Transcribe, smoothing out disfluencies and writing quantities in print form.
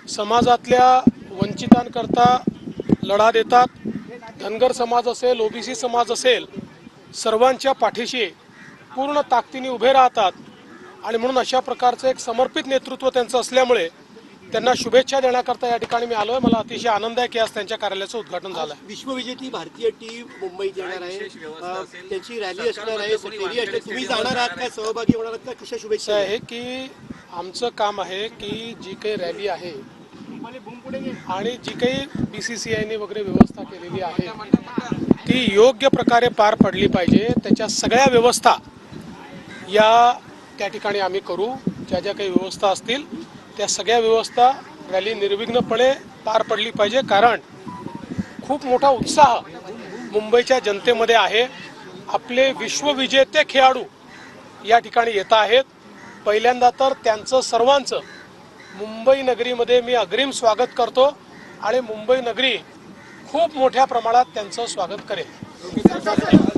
समाजातल्या वंचितांकरता लढा देतात। धनगर समाज असेल, ओबीसी समाज असेल, सर्वांच्या पाठीशी पूर्ण ताकदीने उभे राहतात आणि म्हणून अशा प्रकारचं एक समर्पित नेतृत्व त्यांचं असल्यामुळे त्यांना शुभेच्छा देण्याकरता या ठिकाणी मी आलोय। मला अतिशय आनंद आहे की आज त्यांच्या कार्यालयाचं उद्घाटन झालं आहे। विश्वविजेती भारतीय टीम मुंबईत येणार आहे, त्यांची रॅली असणार आहे, फेरी असणार, तुम्ही जाणार आहात का, सहभागी होणार आहात का, कशा शुभेच्छा आहे की आमचं काम आहे की जी काही रॅली आहे आणि जी काही BCCIने वगैरे व्यवस्था केलेली आहे ती योग्य प्रकारे पार पडली पाहिजे। त्याच्या सगळ्या व्यवस्था त्या ठिकाणी आम्ही करू। ज्या ज्या काही व्यवस्था असतील त्या सगळ्या व्यवस्था रॅली निर्विघ्नपणे पार पडली पाहिजे, कारण खूप मोठा उत्साह मुंबईच्या जनतेमध्ये आहे। आपले विश्वविजेते खेळाडू या ठिकाणी येत आहेत। पहिल्यांदा तर त्यांचं सर्वांचं मुंबई नगरीमध्ये मी अग्रिम स्वागत करतो आणि मुंबई नगरी खूप मोठ्या प्रमाणात त्यांचं स्वागत करेल।